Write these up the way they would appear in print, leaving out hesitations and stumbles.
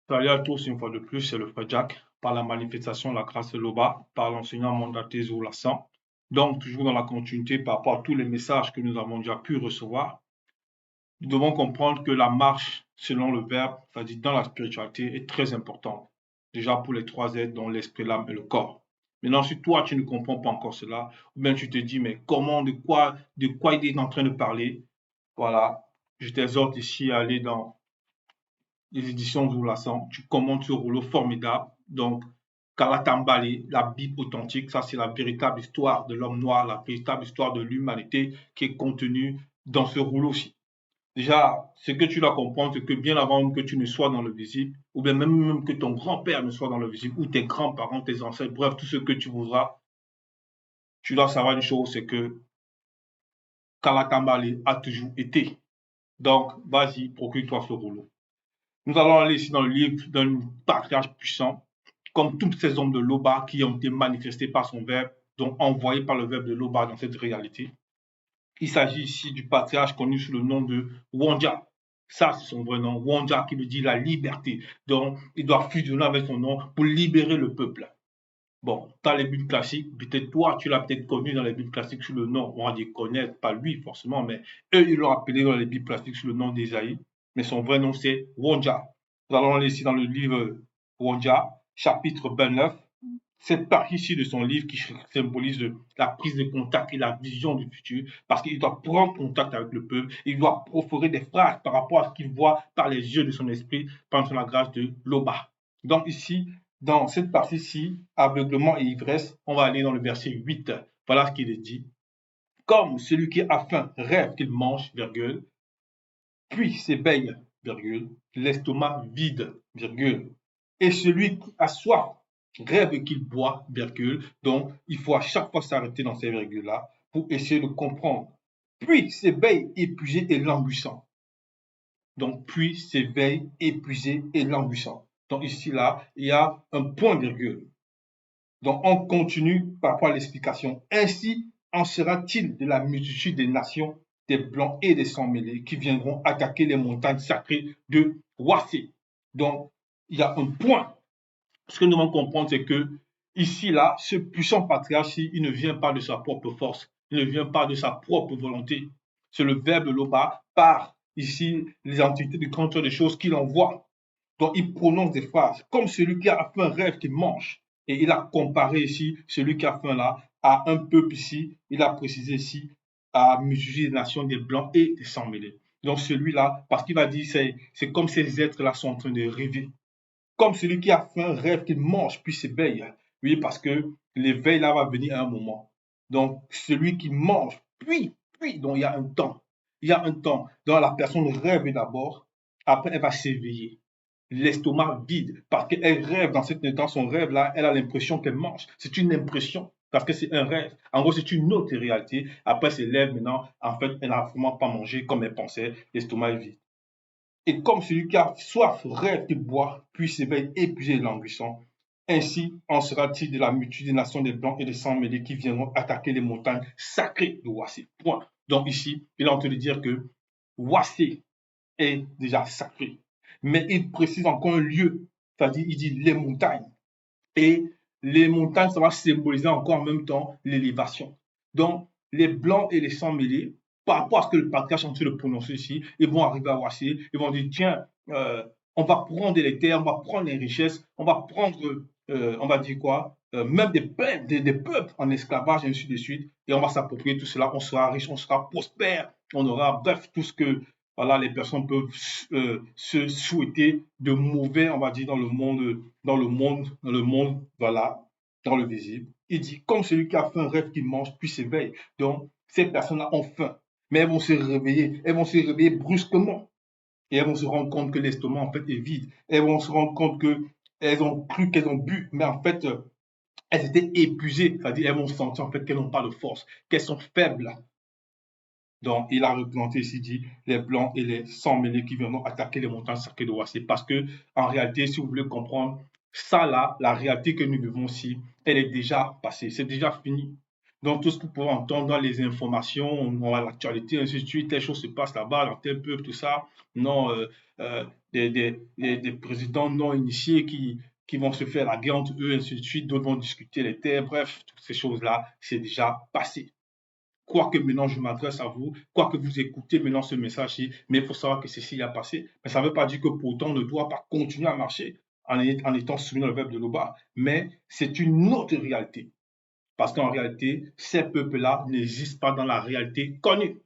Salut à tous, une fois de plus, c'est le frère Jack, par la manifestation de la grâce de l'Oba, par l'enseignant mandaté Lassan. Donc, toujours dans la continuité par rapport à tous les messages que nous avons déjà pu recevoir, nous devons comprendre que la marche selon le verbe, c'est-à-dire dans la spiritualité, est très importante. Déjà pour les trois êtres, dont l'esprit, l'âme et le corps. Maintenant, si toi, tu ne comprends pas encore cela, ou bien tu te dis, mais comment, de quoi il est en train de parler, voilà, je t'exhorte ici à aller dans les éditions Zoulassant, tu commentes ce rouleau formidable. Donc, Kalatambali, la Bible authentique, ça c'est la véritable histoire de l'homme noir, la véritable histoire de l'humanité qui est contenue dans ce rouleau-ci. Déjà, ce que tu dois comprendre, c'est que bien avant même que tu ne sois dans le visible, ou bien même que ton grand-père ne soit dans le visible, ou tes grands-parents, tes ancêtres, bref, tout ce que tu voudras, tu dois savoir une chose, c'est que Kalatambali a toujours été. Donc, vas-y, procure-toi ce rouleau. Nous allons aller ici dans le livre d'un patriarche puissant, comme tous ces hommes de Loba qui ont été manifestés par son verbe, donc envoyés par le verbe de Loba dans cette réalité. Il s'agit ici du patriarche connu sous le nom de Wandja. Ça, c'est son vrai nom, Wandja, qui veut dire la liberté. Donc, il doit fusionner avec son nom pour libérer le peuple. Bon, dans les Bibles classiques, peut-être toi, tu l'as peut-être connu dans les Bibles classiques sous le nom, on va dire connaître, pas lui forcément, mais eux, ils l'ont appelé dans les Bibles classiques sous le nom d'Ésaïe. Mais son vrai nom, c'est Wonja. Nous allons aller ici dans le livre Wonja, chapitre 29. Cette partie-ci de son livre qui symbolise la prise de contact et la vision du futur, parce qu'il doit prendre contact avec le peuple, il doit proférer des phrases par rapport à ce qu'il voit par les yeux de son esprit, par la grâce de Loba. Donc ici, dans cette partie-ci, aveuglement et ivresse, on va aller dans le verset 8. Voilà ce qu'il est dit. Comme celui qui a faim rêve qu'il mange, virgule, puis s'éveille, virgule, l'estomac vide, virgule. Et celui qui a soif rêve qu'il boit, virgule. Donc, il faut à chaque fois s'arrêter dans ces virgules-là pour essayer de comprendre. Puis s'éveille épuisé et languissant. Donc, puis s'éveille épuisé et languissant. Donc, ici, là, il y a un point virgule. Donc, on continue par rapport à l'explication. Ainsi en sera-t-il de la multitude des nations, des blancs et des sans-mêlés qui viendront attaquer les montagnes sacrées de Wassé. Donc, il y a un point. Ce que nous devons comprendre, c'est que ici, là, ce puissant patriarche, il ne vient pas de sa propre force, il ne vient pas de sa propre volonté. C'est le verbe de Loba par ici les entités du contrôle des choses qu'il envoie. Donc, il prononce des phrases comme celui qui a fait un rêve qu'il mange. Et il a comparé ici celui qui a faim là à un peuple ici. Il a précisé ici à multitude des nations, des blancs et des sans-mêlés. Donc celui-là, parce qu'il va dire, c'est comme ces êtres-là sont en train de rêver. Comme celui qui a faim rêve qu'il mange puis s'éveille. Oui, parce que l'éveil là va venir à un moment. Donc celui qui mange, donc il y a un temps. Il y a un temps. Donc la personne rêve d'abord, après elle va s'éveiller l'estomac vide, parce qu'elle rêve dans son rêve-là, elle a l'impression qu'elle mange. C'est une impression, parce que c'est un rêve. En gros, c'est une autre réalité. Après, elle lève maintenant, en fait, elle n'a vraiment pas mangé comme elle pensait, l'estomac est vide. Et comme celui qui a soif rêve qu'il boit, puis s'éveille épuisé et languissant, ainsi en sera-t-il de la multitude des nations des blancs et des sans-mêlés qui viendront attaquer les montagnes sacrées de Wassé. Point. Donc ici, il est en train de dire que Wassé est déjà sacré. Mais il précise encore un lieu, c'est-à-dire il dit les montagnes. Et les montagnes, ça va symboliser encore en même temps l'élévation. Donc, les blancs et les sans-mêlés, par rapport à ce que le patriarche est en train de prononcer ici, ils vont arriver à Wassé, ils vont dire, tiens, on va prendre les terres, on va prendre les richesses, on va prendre, on va dire quoi, même des peuples en esclavage, et ainsi de suite, et on va s'approprier tout cela, on sera riche, on sera prospère, on aura, bref, tout ce que voilà, les personnes peuvent se souhaiter de mauvais, on va dire, voilà, dans le visible. Il dit, comme celui qui a faim rêve qu'il mange, puis s'éveille. Donc, ces personnes-là ont faim, mais elles vont se réveiller brusquement. Et elles vont se rendre compte que l'estomac, en fait, est vide. Elles vont se rendre compte qu'elles ont cru qu'elles ont bu, mais en fait, elles étaient épuisées. C'est-à-dire, elles vont sentir, en fait, qu'elles n'ont pas de force, qu'elles sont faibles. Donc, il a représenté ici, dit, les blancs et les sans-mêlés qui viendront attaquer les montagnes sacrées de Wassé. Parce que, en réalité, si vous voulez comprendre, ça là, la réalité que nous vivons ici, elle est déjà passée, c'est déjà fini. Donc, tout ce que vous pouvez entendre dans les informations, dans l'actualité, ainsi de suite, telle chose se passe là-bas, dans tel peuple, tout ça, non, des présidents non initiés qui vont se faire la guerre entre eux, ainsi de suite, d'autres vont discuter les terres, bref, toutes ces choses-là, c'est déjà passé. Quoique maintenant je m'adresse à vous, quoique vous écoutez maintenant ce message-ci, mais il faut savoir que ceci a passé. Mais ça ne veut pas dire que pourtant on ne doit pas continuer à marcher en étant soumis dans le verbe de l'Oba. Mais c'est une autre réalité. Parce qu'en réalité, ces peuples-là n'existent pas dans la réalité connue.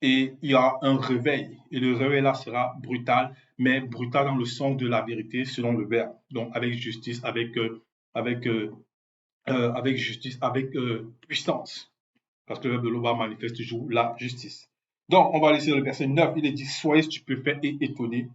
Et il y a un réveil. Et le réveil là sera brutal, mais brutal dans le sens de la vérité selon le verbe. Donc avec justice, avec, avec justice, avec puissance. Parce que le verbe de l'Oba manifeste toujours la justice. Donc on va laisser le verset 9. Il est dit, soyez stupéfaits et étonnés.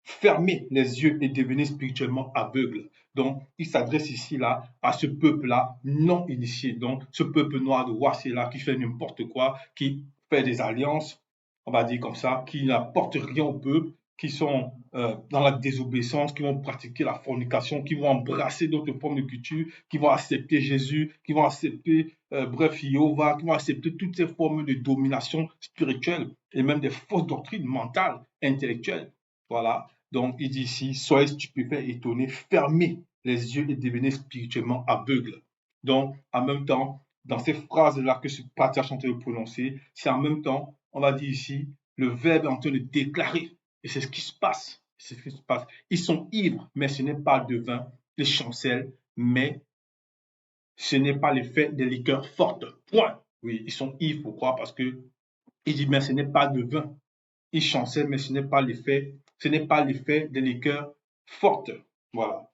Fermez les yeux et devenez spirituellement aveugles. Donc, il s'adresse ici là à ce peuple-là non initié. Donc, ce peuple noir de Wassé-là qui fait n'importe quoi, qui fait des alliances, on va dire comme ça, qui n'apportent rien au peuple, qui sont dans la désobéissance, qui vont pratiquer la fornication, qui vont embrasser d'autres formes de culture, qui vont accepter Jésus, qui vont accepter, bref, Jéhovah, qui vont accepter toutes ces formes de domination spirituelle et même des fausses doctrines mentales, intellectuelles. Voilà. Donc, il dit ici, soyez stupéfaits, étonnés, fermez les yeux et devenez spirituellement aveugles. Donc, en même temps, dans ces phrases-là que ce patriarche est en train de prononcer, c'est en même temps, on va dire ici, le verbe est en train de déclarer. Et c'est ce qui se passe. C'est ce qui se passe. Ils sont ivres, mais ce n'est pas de vin. Ils chancellent, mais ce n'est pas l'effet des liqueurs fortes. Point. Oui, ils sont ivres. Pourquoi? Parce que il dit, mais ce n'est pas de vin. Ils chancellent, mais ce n'est pas l'effet des liqueurs fortes. Voilà.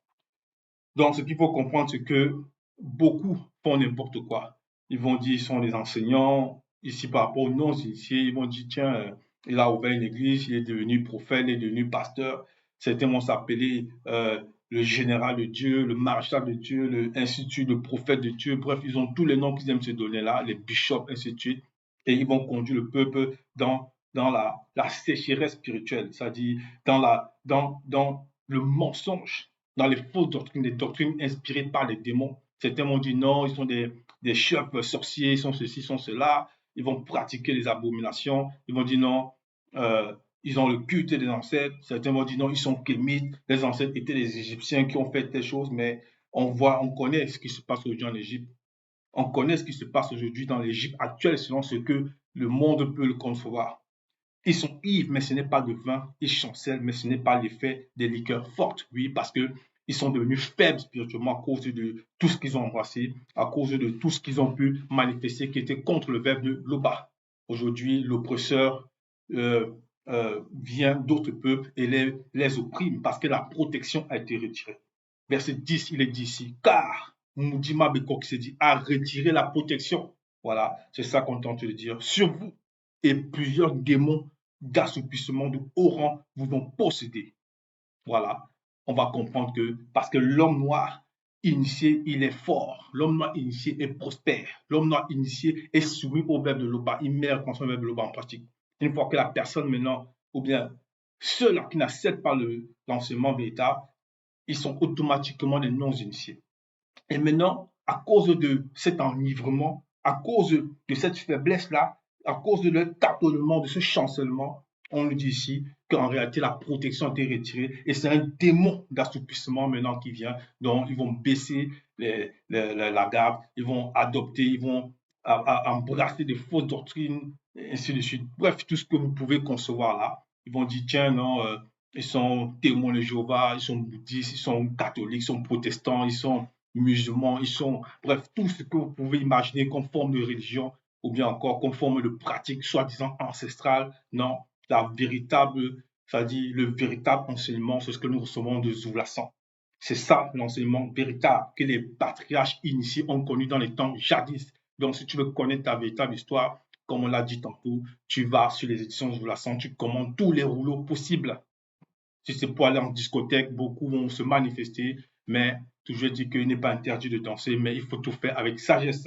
Donc, ce qu'il faut comprendre, c'est que beaucoup font n'importe quoi. Ils vont dire, ils sont des enseignants. Ici, par rapport aux non-initiés, ils vont dire, tiens, il a ouvert une église, il est devenu prophète, il est devenu pasteur. Certains vont s'appeler le général de Dieu, le maréchal de Dieu, l'institut, le prophète de Dieu. Bref, ils ont tous les noms qu'ils aiment se donner là, les bishops, ainsi de suite. Et ils vont conduire le peuple dans la sécheresse spirituelle, c'est-à-dire dans le mensonge, dans les fausses doctrines, des doctrines inspirées par les démons. Certains vont dire non, ils sont des chefs sorciers, ils sont ceci, ils sont cela. Ils vont pratiquer les abominations. Ils vont dire non, ils ont le culte des ancêtres. Certains vont dire non, ils sont kémites. Les ancêtres étaient les Égyptiens qui ont fait telle chose, mais on connaît ce qui se passe aujourd'hui en Égypte. On connaît ce qui se passe aujourd'hui dans l'Égypte actuelle selon ce que le monde peut le concevoir. Ils sont ivres, mais ce n'est pas de vin. Ils chancellent, mais ce n'est pas l'effet des liqueurs fortes. Oui, parce qu'ils sont devenus faibles spirituellement à cause de tout ce qu'ils ont embrassé, à cause de tout ce qu'ils ont pu manifester qui était contre le verbe de l'Oba. Aujourd'hui, l'oppresseur vient d'autres peuples et les opprime parce que la protection a été retirée. Verset 10, il est dit ici, car Moudima Bekok s'est dit, a retiré la protection. Voilà, c'est ça qu'on tente de dire. Sur vous, et plusieurs démons d'assoupissement de haut rang vous vont posséder. Voilà, on va comprendre que parce que l'homme noir initié, il est fort. L'homme noir initié est prospère. L'homme noir initié est soumis au verbe de l'Oba. Il met le verbe de l'Oba en pratique. Une fois que la personne maintenant, ou bien ceux-là qui n'acceptent pas l'enseignement véritable, ils sont automatiquement des non-initiés. Et maintenant, à cause de cet enivrement, à cause de cette faiblesse-là, à cause de leur tâtonnement, de ce chancellement, on nous dit ici qu'en réalité, la protection a été retirée et c'est un démon d'assoupissement maintenant qui vient. Donc, ils vont baisser la garde, ils vont adopter, ils vont embrasser des fausses doctrines, et ainsi de suite. Bref, tout ce que vous pouvez concevoir là. Ils vont dire, tiens, non, ils sont témoins de Jéhovah, ils sont bouddhistes, ils sont catholiques, ils sont protestants, ils sont musulmans, ils sont, bref, tout ce que vous pouvez imaginer comme forme de religion ou bien encore comme forme de pratique soi-disant ancestrale. Non, la véritable, c'est-à-dire le véritable enseignement, c'est ce que nous recevons de Zoulassan. C'est ça l'enseignement véritable que les patriarches initiés ont connu dans les temps jadis. Donc, si tu veux connaître ta véritable histoire, comme on l'a dit tantôt, tu vas sur les éditions Zoulassan, tu commandes tous les rouleaux possibles. Si c'est pour aller en discothèque, beaucoup vont se manifester, mais toujours dit qu'il n'est pas interdit de danser, mais il faut tout faire avec sagesse.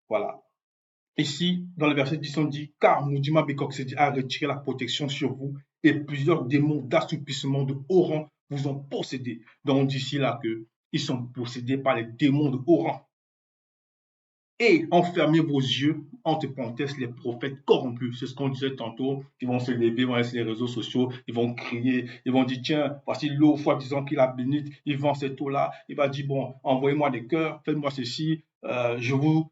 Voilà. Ici, dans le verset 10, on dit, car Moudima Bekok s'est dit a retiré la protection sur vous et plusieurs démons d'assoupissement de haut rang vous ont possédé. Donc, on dit ici là qu'ils sont possédés par les démons de haut rang. et enfermez vos yeux, entre parenthèses, les prophètes corrompus. C'est ce qu'on disait tantôt. Ils vont se lever, ils vont aller sur les réseaux sociaux, ils vont crier, ils vont dire, tiens, voici l'eau, disant qu'il a bénite, il vend cette eau-là. Il va dire, bon, envoyez-moi des cœurs, faites-moi ceci, je vous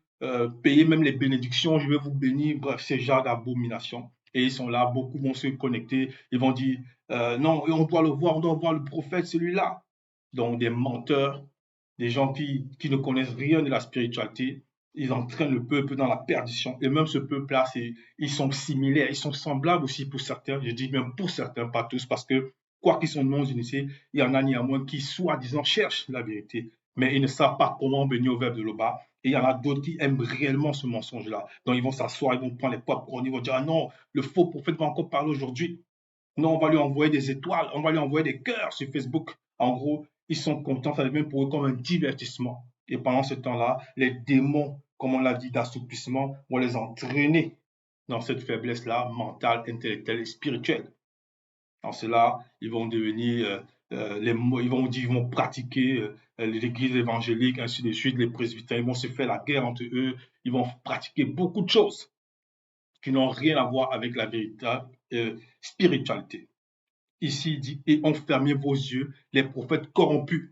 payer même les bénédictions, je vais vous bénir. Bref, c'est genre d'abomination. Et ils sont là, beaucoup vont se connecter, ils vont dire, non, on doit le voir, on doit voir le prophète, celui-là. Donc, des menteurs, des gens qui ne connaissent rien de la spiritualité, ils entraînent le peuple dans la perdition. Et même ce peuple-là, ils sont similaires, ils sont semblables aussi pour certains. Je dis même pour certains, pas tous, parce que quoi qu'ils sont non initiés, il y en a néanmoins qui, soi-disant, cherchent la vérité, mais ils ne savent pas comment venir au verbe de l'Oba. Et il y en a d'autres qui aiment réellement ce mensonge-là. Donc ils vont s'asseoir, ils vont prendre les popcorn, ils vont dire, ah non, le faux prophète va encore parler aujourd'hui. Non, on va lui envoyer des étoiles, on va lui envoyer des cœurs sur Facebook. En gros, ils sont contents, ça devient pour eux comme un divertissement. Et pendant ce temps-là, les démons, comme on l'a dit, d'assouplissement, vont les entraîner dans cette faiblesse-là, mentale, intellectuelle et spirituelle. En cela, ils vont devenir, ils vont pratiquer l'église évangélique, ainsi de suite, les presbytériens, ils vont se faire la guerre entre eux, ils vont pratiquer beaucoup de choses qui n'ont rien à voir avec la véritable spiritualité. Ici, il dit, et on fermait vos yeux, les prophètes corrompus,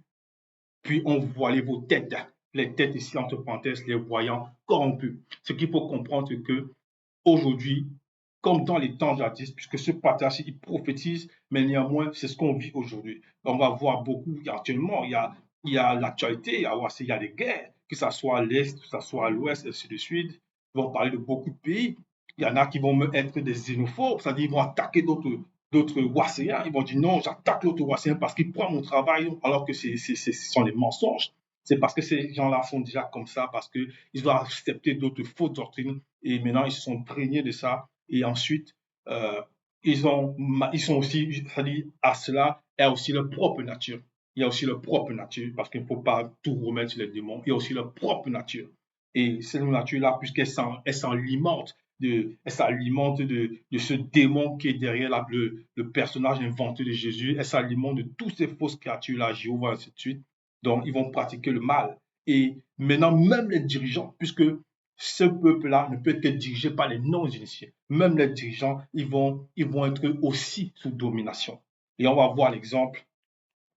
puis on voilait vos têtes. Les têtes ici, entre parenthèses, les voyants corrompus. Ce qu'il faut comprendre, c'est que aujourd'hui, comme dans les temps jadis, puisque ce partage, il prophétise, mais néanmoins, c'est ce qu'on vit aujourd'hui. On va voir beaucoup, actuellement, il y a l'actualité, il y a des guerres, que ce soit à l'Est, que ce soit à l'Ouest, et ainsi de suite. Ils vont parler de beaucoup de pays. Il y en a qui vont être des xénophobes, c'est-à-dire ils vont attaquer d'autres Wasséens. Ils vont dire non, j'attaque l'autre Wasséen parce qu'il prend mon travail, alors que ce sont des mensonges. C'est parce que ces gens-là sont déjà comme ça, parce qu'ils ont accepté d'autres fausses doctrines et maintenant ils se sont prégnés de ça. Et ensuite, euh, ils sont aussi, c'est-à-dire à cela, il y a aussi leur propre nature. Il y a aussi leur propre nature, parce qu'il ne faut pas tout remettre sur les démons. Il y a aussi leur propre nature. Et cette nature-là, puisqu'elle s'alimente elle s'alimente de ce démon qui est derrière le personnage inventé de Jésus. Elle s'alimente de toutes ces fausses créatures-là, Jéhovah, et ainsi de suite. Donc, ils vont pratiquer le mal. Et maintenant, même les dirigeants, puisque ce peuple-là ne peut être dirigé par les non-initiés, même les dirigeants, ils vont être aussi sous domination. Et on va voir l'exemple.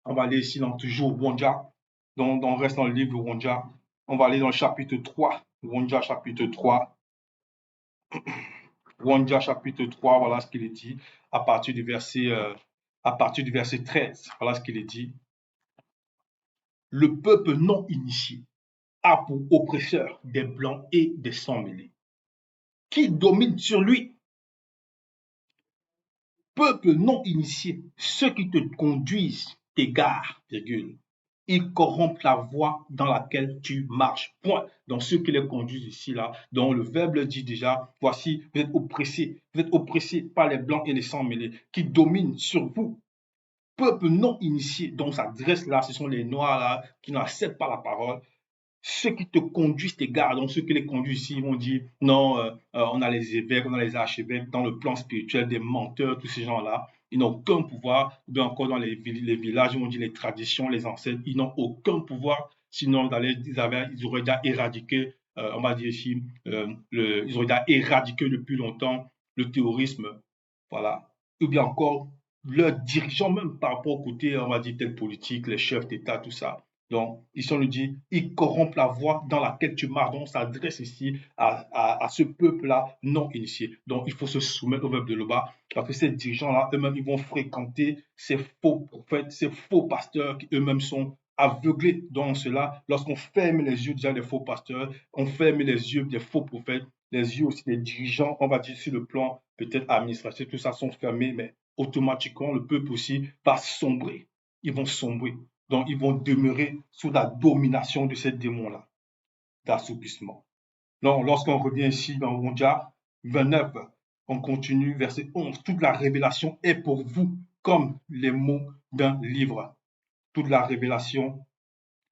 On va aller ici dans toujours Wonja. Donc, on reste dans le livre de Wonja. On va aller dans le chapitre 3. Wonja, chapitre 3. Wonja chapitre 3, voilà ce qu'il est dit à partir du verset 13. Voilà ce qu'il est dit. Le peuple non initié a pour oppresseur des blancs et des sans-mêlés, qui dominent sur lui. Peuple non initié, ceux qui te conduisent t'égarent, virgule. Ils corrompent la voie dans laquelle tu marches. Point. Donc, ceux qui les conduisent ici, là, dont le verbe dit déjà, voici, vous êtes oppressés par les blancs et les sans-mêlés, qui dominent sur vous. Peuple non initié, dont s'adresse là, ce sont les noirs là, qui n'acceptent pas la parole. Ceux qui te conduisent t'égarent, donc ceux qui les conduisent ici vont dire non, on a les évêques, on a les archevêques dans le plan spirituel, des menteurs, tous ces gens-là, ils n'ont aucun pouvoir, ou bien encore dans les villages, ils vont dire les traditions, les ancêtres, ils n'ont aucun pouvoir, sinon ils auraient déjà éradiqué, on va dire ici, ils auraient déjà éradiqué depuis longtemps le terrorisme, voilà, ou bien encore leurs dirigeants même par rapport au côté, on va dire, tel politique, les chefs d'État, tout ça. Donc, ici, on nous dit, ils corrompent la voie dans laquelle tu marches. Donc, on s'adresse ici à ce peuple-là non initié. Donc, il faut se soumettre au peuple de l'Oba, parce que ces dirigeants-là, eux-mêmes, ils vont fréquenter ces faux prophètes, ces faux pasteurs qui eux-mêmes sont aveuglés dans cela. Lorsqu'on ferme les yeux déjà des faux pasteurs, on ferme les yeux des faux prophètes, les yeux aussi des dirigeants, on va dire sur le plan peut-être administratif, tout ça sont fermés, mais automatiquement, le peuple aussi va sombrer. Ils vont sombrer. Donc, ils vont demeurer sous la domination de ces démons-là, d'assouplissement. Donc, lorsqu'on revient ici dans Wonja 29, on continue, verset 11. Toute la révélation est pour vous comme les mots d'un livre. Toute la révélation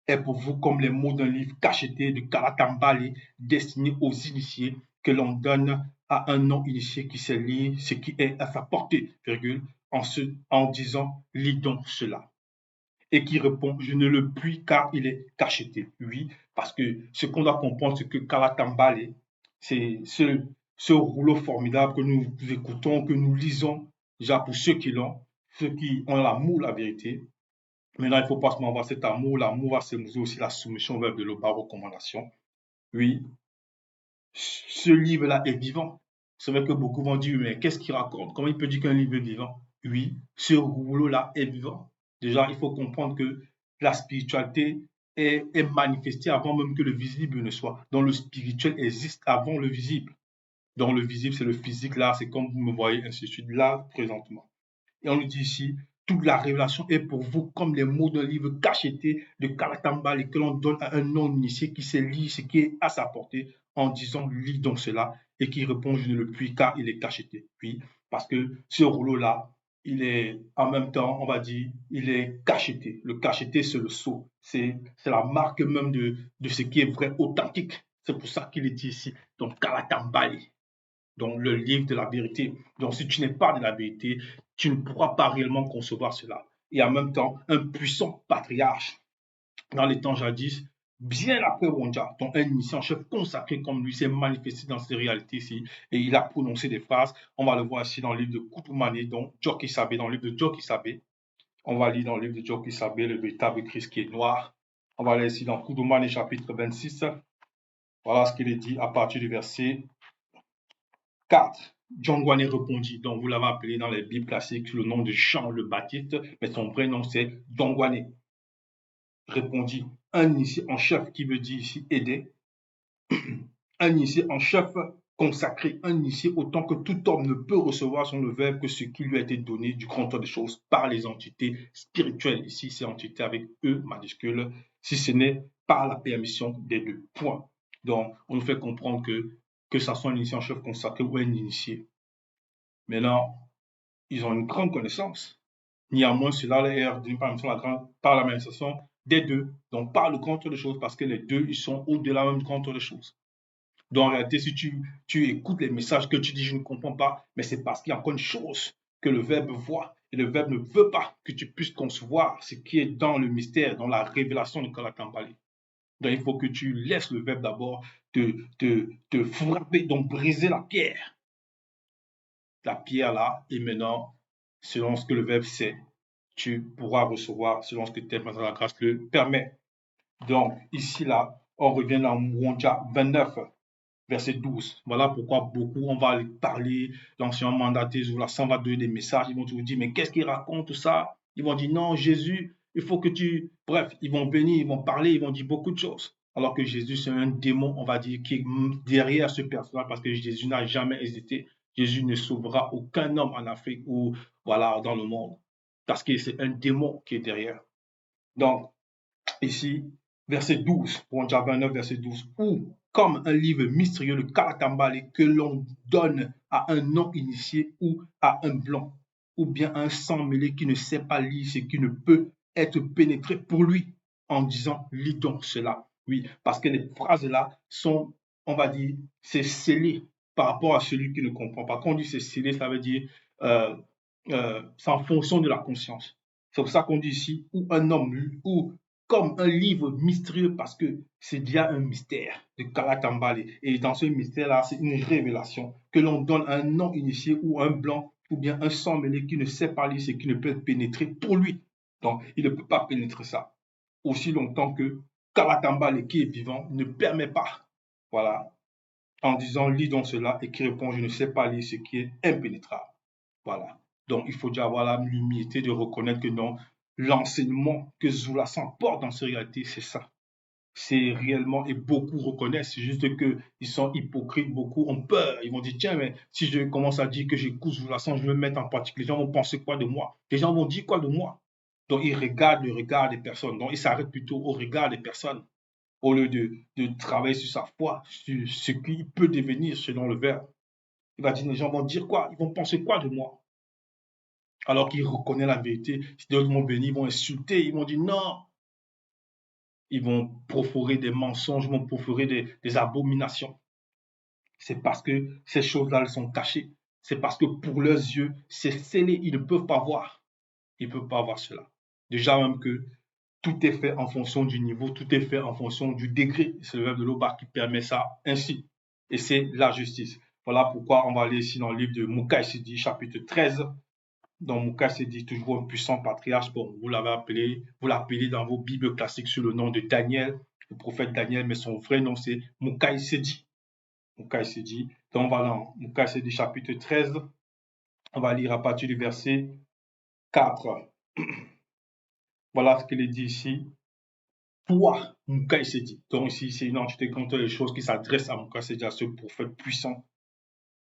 est pour vous comme les mots d'un livre cacheté de Kalatambali destiné aux initiés que l'on donne à un non-initié qui sait lire ce qui est à sa portée, virgule, en disant lis donc cela. Et qui répond je ne le puis car il est cacheté. Oui, Parce que ce qu'on doit comprendre, c'est que Kalatambale, c'est ce rouleau formidable que nous écoutons, que nous lisons, déjà pour ceux qui l'ont, ceux qui ont l'amour, la vérité. Maintenant, il ne faut pas seulement avoir cet amour. L'amour va s'épouser aussi la soumission au verbe de l'eau par recommandation. Oui, ce livre-là est vivant. C'est vrai que beaucoup vont dire, mais qu'est-ce qu'il raconte? Comment il peut dire qu'un livre est vivant? Oui, ce rouleau-là est vivant. Déjà, il faut comprendre que la spiritualité est manifestée avant même que le visible ne soit. Donc le spirituel existe avant le visible. Donc le visible, c'est le physique là, c'est comme vous me voyez, ainsi de suite, là, présentement. Et on nous dit ici, toute la révélation est pour vous comme les mots d'un livre cacheté de Kalatambal et que l'on donne à un non-initié qui sait lire ce qui est à sa portée en disant lis donc cela et qui répond je ne le puis car il est cacheté. Oui, parce que ce rouleau-là, il est en même temps, on va dire, il est cacheté. Le cacheté, c'est le sceau. C'est la marque même de ce qui est vrai, authentique. C'est pour ça qu'il est dit ici. Donc, Kalatambali donc le livre de la vérité. Donc si tu n'es pas de la vérité, tu ne pourras pas réellement concevoir cela. Et en même temps, un puissant patriarche dans les temps jadis, bien après Wonja, dont un initié en chef consacré comme lui s'est manifesté dans ces réalités-ci et il a prononcé des phrases. On va le voir ici dans le livre de Koutoumane, donc Djoki Sabé, dans le livre de Djoki Sabé. On va lire dans le livre de Djoki Sabé, le véritable Christ qui est noir. On va aller ici dans Koutoumane chapitre 26. Voilà ce qu'il est dit à partir du verset 4. Djongwane répondit, donc vous l'avez appelé dans les Bibles classiques sous le nom de Jean le Baptiste, mais son vrai nom c'est Djongwane. Répondit, un initié en chef qui veut dire ici aider, un initié en chef consacré, un initié autant que tout homme ne peut recevoir son le verbe que ce qui lui a été donné du grand des choses par les entités spirituelles. Ici, c'est entité avec E majuscule, si ce n'est par la permission des deux. Point. Donc, on nous fait comprendre que ça soit un initié en chef consacré ou un initié. Maintenant, ils ont une grande connaissance. Néanmoins, cela leur est ordonné par la manifestation des deux, donc par le contrôle des choses, parce que les deux, ils sont au-delà même du contrôle des choses. Donc en réalité, si tu écoutes les messages que tu dis, je ne comprends pas, mais c'est parce qu'il y a encore une chose que le Verbe voit, et le Verbe ne veut pas que tu puisses concevoir ce qui est dans le mystère, dans la révélation de Kalatambali. Donc il faut que tu laisses le Verbe d'abord te frapper, donc briser la pierre là, et maintenant, selon ce que le Verbe sait, tu pourras recevoir selon ce que la grâce le permet. Donc, ici, là, on revient dans Mwonja 29, verset 12. Voilà pourquoi beaucoup, on va parler, l'ancien mandaté, là, ça va donner des messages, ils vont te dire, mais qu'est-ce qu'il raconte ça? Ils vont dire, non, Jésus, il faut que tu... Bref, ils vont bénir, ils vont parler, ils vont dire beaucoup de choses. Alors que Jésus, c'est un démon, on va dire, qui est derrière ce personnage, parce que Jésus n'a jamais hésité. Jésus ne sauvera aucun homme en Afrique ou voilà, dans le monde, parce que c'est un démon qui est derrière. Donc, ici, verset 12, pour 29, verset 12, ou comme un livre mystérieux, le Kalatambale, que l'on donne à un non-initié ou à un blanc, ou bien à un sang-mêlé qui ne sait pas lire ce qui ne peut être pénétré pour lui, en disant, lis donc cela. Oui, parce que les phrases-là sont, on va dire, c'est scellé par rapport à celui qui ne comprend pas. Quand on dit c'est scellé, ça veut dire, c'est en fonction de la conscience. C'est pour ça qu'on dit ici, ou un homme, ou comme un livre mystérieux parce que c'est déjà un mystère de Kalatambale. Et dans ce mystère-là, c'est une révélation que l'on donne à un non-initié ou un blanc ou bien un sang-mêlé qui ne sait pas lire, qui ne peut pénétrer pour lui. Donc, il ne peut pas pénétrer ça. Aussi longtemps que Kalatambale qui est vivant ne permet pas. Voilà. En disant, lis donc cela et qui répond, je ne sais pas lire ce qui est impénétrable. Voilà. Donc, il faut déjà avoir l'humilité de reconnaître que non, l'enseignement que Zoulasan porte dans ces réalités, c'est ça. C'est réellement, et beaucoup reconnaissent, c'est juste qu'ils sont hypocrites, beaucoup ont peur. Ils vont dire, tiens, mais si je commence à dire que j'écoute Zoulasan, je vais me mettre en pratique. Les gens vont penser quoi de moi? Les gens vont dire quoi de moi? Donc, ils regardent le regard des personnes. Donc, ils s'arrêtent plutôt au regard des personnes au lieu de travailler sur sa foi, sur ce qu'il peut devenir selon le verbe. Il va dire, les gens vont dire quoi? Ils vont penser quoi de moi? Alors qu'il reconnaît la vérité. Si d'autres m'ont béni, ils vont insulter, ils vont dire non. Ils vont proforer des mensonges, ils vont proforer des abominations. C'est parce que ces choses-là, elles sont cachées. C'est parce que pour leurs yeux, c'est scellé. Ils ne peuvent pas voir. Ils ne peuvent pas voir cela. Déjà même que Tout est fait en fonction du niveau, tout est fait en fonction du degré. C'est le verbe de l'Oba qui permet ça ainsi. Et c'est la justice. Voilà pourquoi on va aller ici dans le livre de Moukaï Sidi, chapitre 13. Dans Moukaï Sidi, toujours un puissant patriarche. Bon, vous l'appelez dans vos Bibles classiques sous le nom de Daniel, le prophète Daniel, mais son vrai nom c'est Moukaï Sidi. Moukaï Sidi. Donc on va dans Moukaï Sidi, chapitre 13. On va lire à partir du verset 4. Voilà ce qu'il est dit ici. Toi, Moukaï Sedi. Donc ici, c'est une entité contre les choses qui s'adresse à Moukaï Sedi, à ce prophète puissant.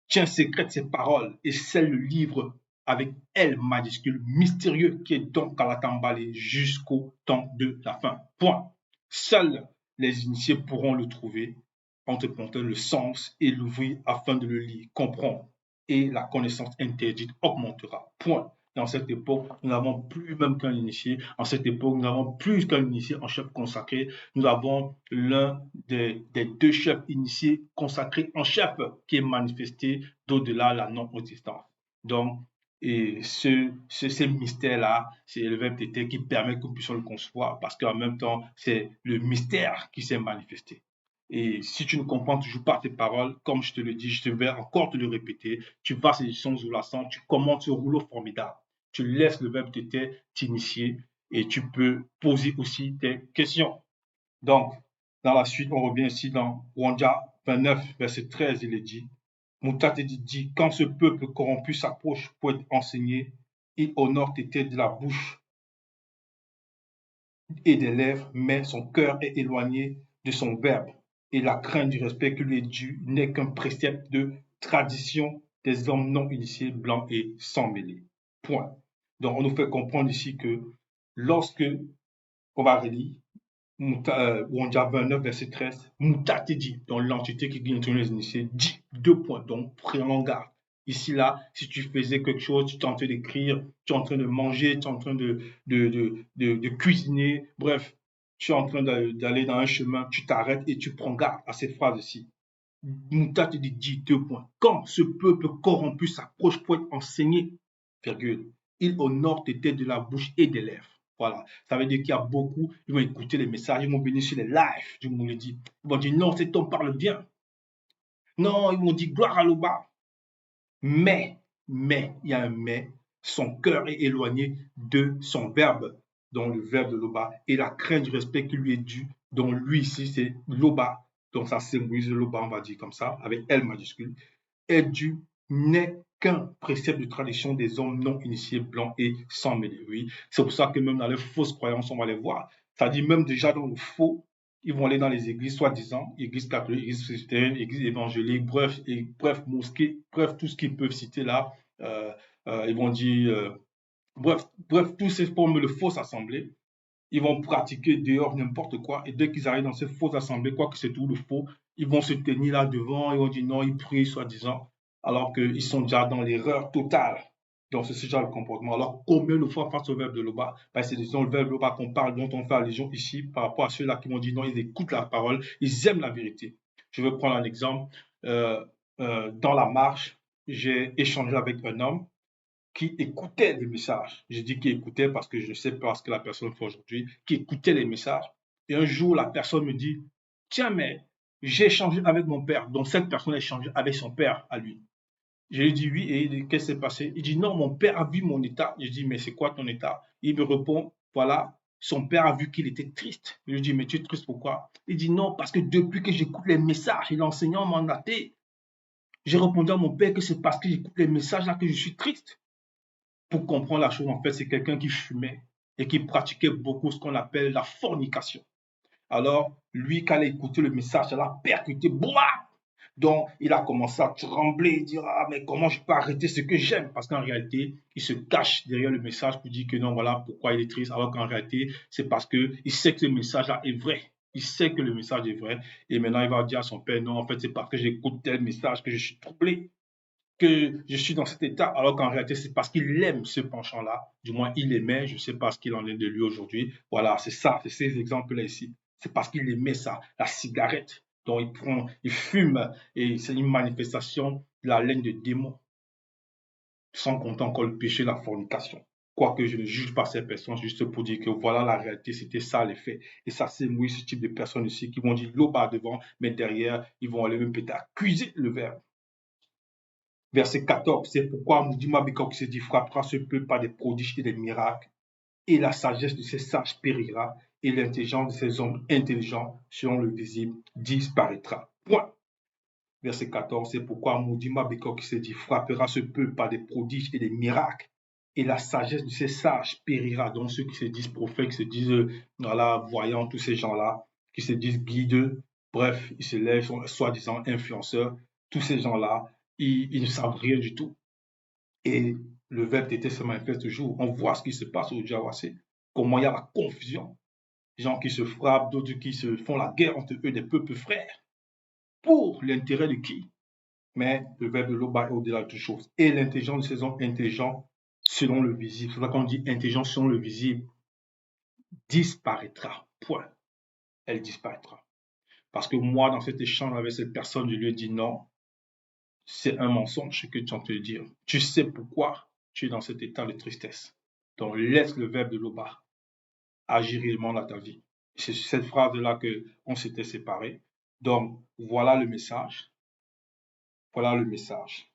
Tiens secrète ces paroles et scelle le livre avec L majuscule, mystérieux, qui est donc à la tambalée jusqu'au temps de la fin. Point. Seuls les initiés pourront le trouver, entre parenthèses, le sens et l'ouvrir afin de le lire, comprendre. Et la connaissance interdite augmentera. Point. Dans cette époque, nous n'avons plus même qu'un initié. En cette époque, nous n'avons plus qu'un initié en chef consacré. Nous avons l'un des deux chefs initiés consacrés en chef qui est manifesté d'au-delà la non-existence. Donc, et ces mystères-là, c'est le verbe d'été qui permet que nous puissions le concevoir parce qu'en même temps, c'est le mystère qui s'est manifesté. Et si tu ne comprends toujours pas tes paroles, comme je te le dis, je vais encore te le répéter, tu vas ces leçons sous la sang, tu commences ce rouleau formidable. Tu laisses le verbe d'été t'initier et tu peux poser aussi tes questions. Donc, dans la suite, on revient ici dans Wandja 29, verset 13, il est dit, Moutate dit, quand ce peuple corrompu s'approche pour être enseigné, il honore tes têtes de la bouche et des lèvres, mais son cœur est éloigné de son verbe. Et la crainte du respect qui lui est dû n'est qu'un précepte de tradition des hommes non initiés, blancs et sans mêlée. Point. Donc, on nous fait comprendre ici que lorsque on va relire, Wandja 29, verset 13, Moutate dit, donc l'entité qui guide les initiés, dit deux points, donc prenons garde. Ici, là, si tu faisais quelque chose, tu es en train d'écrire, tu es en train de manger, tu es en train de cuisiner, bref, tu es en train d'aller dans un chemin, tu t'arrêtes et tu prends garde à ces phrases-ci. Moutate dit deux points. Quand ce peuple corrompu s'approche pour être enseigné, virgule, il honore tes têtes de la bouche et des lèvres. Voilà. Ça veut dire qu'il y a beaucoup, ils vont écouter les messages, ils vont venir sur les lives du Mouledi. Ils vont dire non, cet homme parle bien. Non, ils vont dire gloire à l'Oba. Mais, il y a un mais, son cœur est éloigné de son verbe, donc le verbe de l'Oba, et la crainte du respect qui lui est dû, donc lui ici c'est l'Oba, donc ça symbolise l'Oba, on va dire comme ça, avec L majuscule, est dû n'est qu'un précepte de tradition des hommes non initiés, blancs et sans mêlée. Oui, c'est pour ça que même dans les fausses croyances, on va les voir. Ça dit même déjà dans le faux, ils vont aller dans les églises soi-disant, églises catholiques, églises chrétiennes, églises évangéliques, bref, mosquées, bref, tout ce qu'ils peuvent citer là. Ils vont dire, bref, tous ces formes de fausses assemblées, ils vont pratiquer dehors n'importe quoi. Et dès qu'ils arrivent dans ces fausses assemblées, quoi que c'est tout le faux, ils vont se tenir là devant, ils vont dire non, ils prient soi-disant, alors qu'ils sont déjà dans l'erreur totale. Donc, c'est ce genre de comportement. Alors, combien de fois face au verbe de l'Oba, c'est disons le verbe de l'Oba qu'on parle, dont on fait allusion ici, par rapport à ceux-là qui m'ont dit non, ils écoutent la parole, ils aiment la vérité. Je vais prendre un exemple. Dans la marche, j'ai échangé avec un homme qui écoutait les messages. Je dis qu'il écoutait parce que je ne sais pas ce que la personne fait aujourd'hui, qui écoutait les messages. Et un jour, la personne me dit, tiens, mais j'ai échangé avec mon père. Donc, cette personne a échangé avec son père à lui. Je lui dis oui, et qu'est-ce qui s'est passé? Il dit non, mon père a vu mon état. Je dis, mais c'est quoi ton état? Il me répond, voilà, son père a vu qu'il était triste. Je lui dis, mais tu es triste pourquoi? Il dit non, parce que depuis que j'écoute les messages et l'enseignant m'a mandaté, j'ai répondu à mon père que c'est parce que j'écoute les messages là que je suis triste. Pour comprendre la chose, en fait, c'est quelqu'un qui fumait et qui pratiquait beaucoup ce qu'on appelle la fornication. Alors, lui, quand il a écouté le message, il a percuté, boum! Donc, il a commencé à trembler, il dit, ah, mais comment je peux arrêter ce que j'aime? Parce qu'en réalité, il se cache derrière le message pour dire que non, voilà pourquoi il est triste, alors qu'en réalité, c'est parce qu'il sait que le message-là est vrai. Il sait que le message est vrai. Et maintenant, il va dire à son père, non, en fait, c'est parce que j'écoute tel message que je suis troublé, que je suis dans cet état, alors qu'en réalité, c'est parce qu'il aime ce penchant-là. Du moins, il aimait, je ne sais pas ce qu'il en est de lui aujourd'hui. Voilà, c'est ça, c'est ces exemples-là ici. C'est parce qu'il aimait ça, la cigarette. Donc, il fume, et c'est une manifestation de la laine de démon, sans compter encore le péché, la fornication. Quoique je ne juge pas ces personnes, juste pour dire que voilà la réalité, c'était ça les faits. Et ça, c'est oui, ce type de personnes ici qui vont dire Loba devant, mais derrière, ils vont aller même peut-être accuser le verbe. Verset 14, c'est pourquoi Moudima Bikok se dit frappera ce peuple par des prodiges et des miracles, et la sagesse de ces sages périra, et l'intelligence de ces hommes intelligents, selon le visible, disparaîtra. Point. Verset 14, c'est pourquoi Moudima Bikok se dit frappera ce peuple par des prodiges et des miracles, et la sagesse de ces sages périra. Donc ceux qui se disent prophètes, qui se disent voilà, voyants, tous ces gens-là, qui se disent guides, bref, ils se lèvent, sont soi-disant influenceurs, tous ces gens-là, ils ne savent rien du tout. Et le verbe d'été se manifeste toujours. On voit ce qui se passe au Djawasé, comment il y a la confusion. Des gens qui se frappent, d'autres qui se font la guerre entre eux, des peuples frères. Pour l'intérêt de qui? Mais le verbe de l'Oba est au-delà de toute chose. Et l'intelligence de ces hommes intelligents selon le visible. C'est ça qu'on dit intelligence selon le visible disparaîtra. Point. Elle disparaîtra. Parce que moi, dans cet échange avec cette personne, je lui ai dit non, c'est un mensonge que tu es en train de dire. Tu sais pourquoi tu es dans cet état de tristesse. Donc laisse le verbe de l'Oba agir réellement dans ta vie. C'est sur cette phrase-là qu'on s'était séparés. Donc voilà le message. Voilà le message.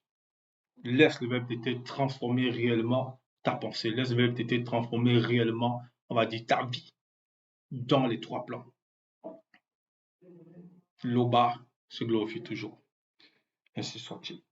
Laisse le verbe t'être transformer réellement ta pensée. Laisse le verbe t'être transformer réellement, on va dire, ta vie dans les trois plans. L'Oba se glorifie toujours. Ainsi soit-il.